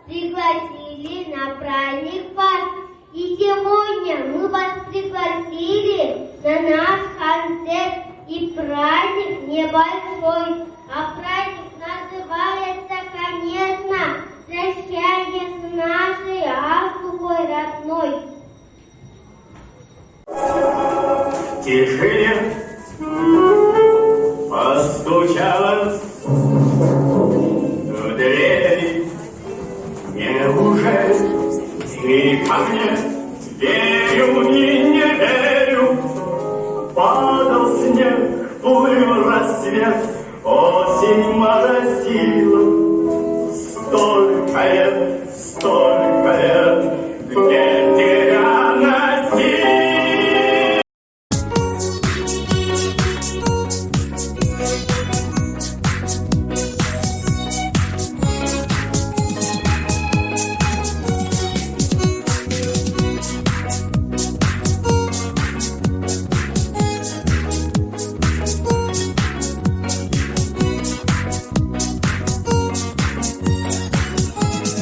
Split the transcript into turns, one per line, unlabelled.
Пригласили на праздник Пасхи. И сегодня мы вас пригласили на наш концерт и праздник небольшой. А праздник называется, конечно, «Прощание с нашей азбукой родной».
В тишине постучалась в двери. Неужели ты ко мне? Верю и не верю. Падал снег, плыл рассвет, осень морозила. Столько лет, столько